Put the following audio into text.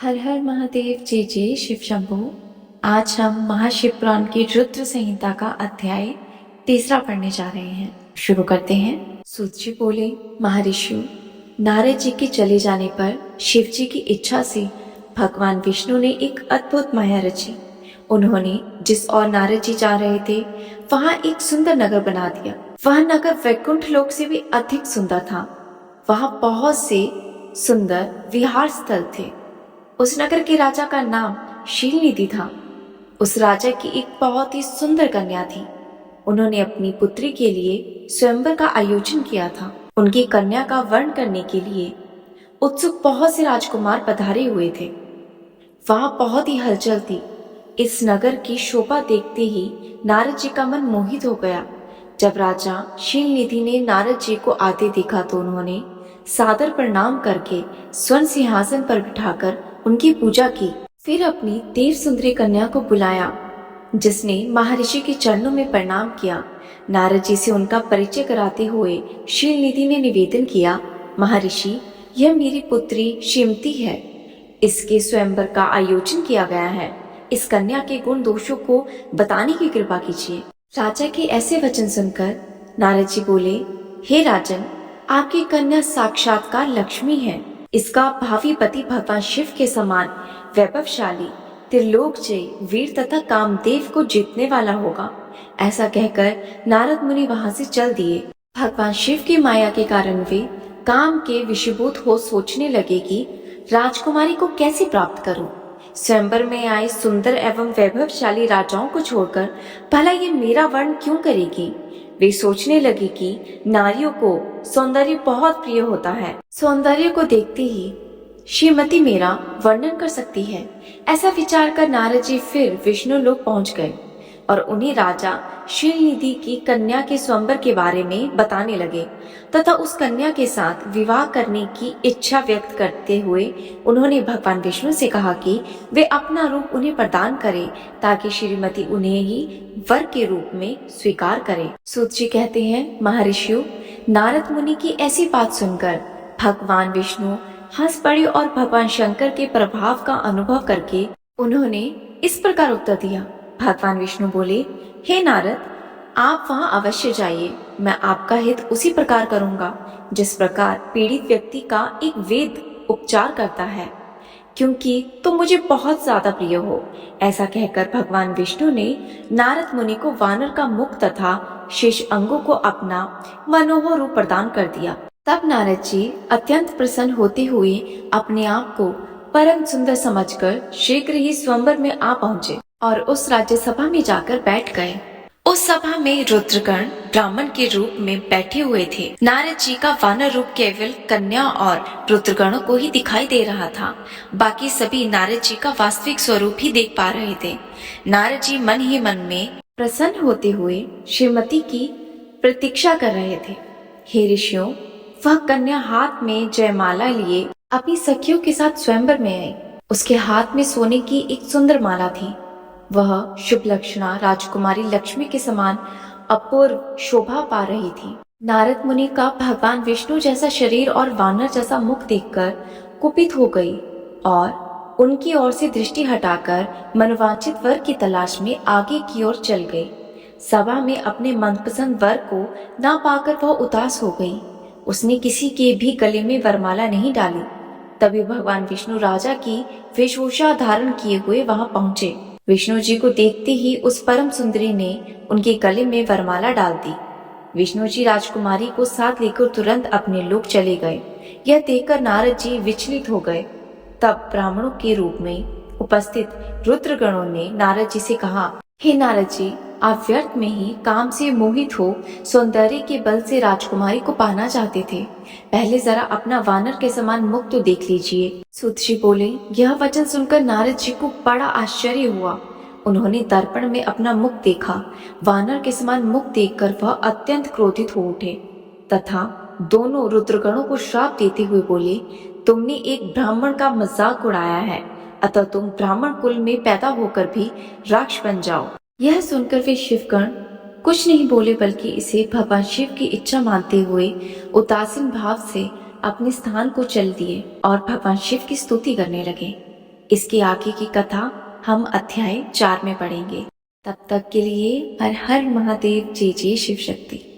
हर हर महादेव, जय जय शिव शंभो। आज हम महाशिव पुराण की रुद्र संहिता का अध्याय 3 पढ़ने जा रहे हैं। शुरू करते हैं। सूत जी बोले, महर्षियों, नारद जी के चले जाने पर शिव जी की इच्छा से भगवान विष्णु ने एक अद्भुत माया रची। उन्होंने जिस ओर नारद जी जा रहे थे वहां एक सुंदर नगर बना दिया। वह नगर वैकुंठ लोक से भी अधिक सुंदर था। वहां बहुत से सुंदर विहार स्थल थे। उस नगर के राजा का नाम शीलनिधि था। उस राजा की एक बहुत ही सुंदर कन्या थी। उन्होंने अपनी पुत्री के लिए स्वयंवर का आयोजन किया था। उनकी कन्या का वर्ण करने के लिए उत्सुक बहुत से राजकुमार पधारे हुए थे। वहां बहुत ही हलचल थी। इस नगर की शोभा देखते ही नारद जी का मन मोहित हो गया। जब राजा शीलनिधि ने नारद जी को आते देखा तो उन्होंने सादर प्रणाम करके स्वर्ण सिंहासन पर बिठाकर उनकी पूजा की। फिर अपनी देव सुंदरी कन्या को बुलाया, जिसने महर्षि के चरणों में प्रणाम किया। नारद जी से उनका परिचय कराते हुए शीलनिधि ने निवेदन किया, महर्षि, यह मेरी पुत्री शिमती है। इसके स्वयंवर का आयोजन किया गया है। इस कन्या के गुण दोषों को बताने की कृपा कीजिए। राजा के ऐसे वचन सुनकर नारद जी बोले, हे राजन, आपकी कन्या साक्षात्कार लक्ष्मी है। इसका भावी पति भगवान शिव के समान वैभवशाली, त्रिलोकजयी, वीर तथा कामदेव को जीतने वाला होगा। ऐसा कहकर नारद मुनि वहां से चल दिए। भगवान शिव की माया के कारण वे काम के विषयभूत हो सोचने लगे कि राजकुमारी को कैसे प्राप्त करूं। स्वयंवर में आए सुंदर एवं वैभवशाली राजाओं को छोड़कर भला ये मेरा वर्ण क्यों करेगी। वे सोचने लगे कि नारियों को सौंदर्य बहुत प्रिय होता है। सौंदर्य को देखते ही श्रीमती मेरा वर्णन कर सकती है। ऐसा विचार कर नारद जी फिर विष्णु लोक पहुंच गए और उन्हें राजा शीलनिधि की कन्या के स्वयंवर के बारे में बताने लगे तथा उस कन्या के साथ विवाह करने की इच्छा व्यक्त करते हुए उन्होंने भगवान विष्णु से कहा कि वे अपना रूप उन्हें प्रदान करें ताकि श्रीमती उन्हें ही वर के रूप में स्वीकार करे। सूत जी कहते हैं, महर्षियों, नारद मुनि की ऐसी बात सुनकर भगवान विष्णु हंस पड़े और भगवान शंकर के प्रभाव का अनुभव करके उन्होंने इस प्रकार उत्तर दिया। भगवान विष्णु बोले, हे नारद, आप वहां अवश्य जाइए। मैं आपका हित उसी प्रकार करूंगा जिस प्रकार पीड़ित व्यक्ति का एक वैद्य उपचार करता है, क्योंकि तुम मुझे बहुत ज्यादा प्रिय हो। ऐसा कहकर भगवान विष्णु ने नारद मुनि को वानर का मुख तथा शेष अंगों को अपना मनोहर रूप प्रदान कर दिया। तब नारद जी अत्यंत प्रसन्न होते हुए अपने आप को परम सुंदर समझकर शीघ्र ही स्वयंवर में आ पहुंचे और उस राज्यसभा में जाकर बैठ गए। उस सभा में रुद्रगण ब्राह्मण के रूप में बैठे हुए थे। नारद जी का वानर रूप केवल कन्या और रुद्रगणों को ही दिखाई दे रहा था। बाकी सभी नारद जी का वास्तविक स्वरूप ही देख पा रहे थे। नारद जी मन ही मन में प्रसन्न होते हुए श्रीमती की प्रतीक्षा कर रहे थे। हे ऋषियों, वह कन्या हाथ में जयमाला लिए अपनी सखियों के साथ स्वयंवर में आई। उसके हाथ में सोने की एक सुंदर माला थी। वह शुभ लक्षणा राजकुमारी लक्ष्मी के समान अपूर्व शोभा पा रही थी। नारद मुनि का भगवान विष्णु जैसा शरीर और वानर जैसा मुख देखकर कुपित हो गई और उनकी ओर से दृष्टि हटाकर मनोवांछित वर की तलाश में आगे की ओर चल गई। सभा में अपने मनपसंद वर को ना पाकर वह उदास हो गई। उसने किसी के भी गले में वरमाला नहीं डाली। तभी भगवान विष्णु राजा की वेशभूषा धारण किए हुए वहां पहुंचे। विष्णु जी को देखते ही उस परम सुंदरी ने उनके गले में वरमाला डाल दी। विष्णु जी राजकुमारी को साथ लेकर तुरंत अपने लोक चले गए। यह देखकर नारद जी विचलित हो गए। तब ब्राह्मणों के रूप में उपस्थित रुद्रगणों ने नारद जी से कहा, हे नारद जी, आप व्यर्थ में ही काम से मोहित हो सौंदर्य के बल से राजकुमारी को पाना चाहते थे। पहले जरा अपना वानर के समान मुख तो देख लीजिए। सूत जी बोले, यह वचन सुनकर नारद जी को बड़ा आश्चर्य हुआ। उन्होंने दर्पण में अपना मुख देखा। वानर के समान मुख देखकर वह अत्यंत क्रोधित हो उठे तथा दोनों रुद्रगणों को श्राप देते हुए बोले, तुमने एक ब्राह्मण का मजाक उड़ाया है, अतः तुम ब्राह्मण कुल में पैदा होकर भी राक्ष बन जाओ। यह सुनकर वे शिवगण कुछ नहीं बोले, बल्कि इसे भगवान शिव की इच्छा मानते हुए उदासीन भाव से अपने स्थान को चल दिए और भगवान शिव की स्तुति करने लगे। इसके आगे की कथा हम अध्याय 4 में पढ़ेंगे। तब तक के लिए हर हर महादेव, जय जय शिव शक्ति।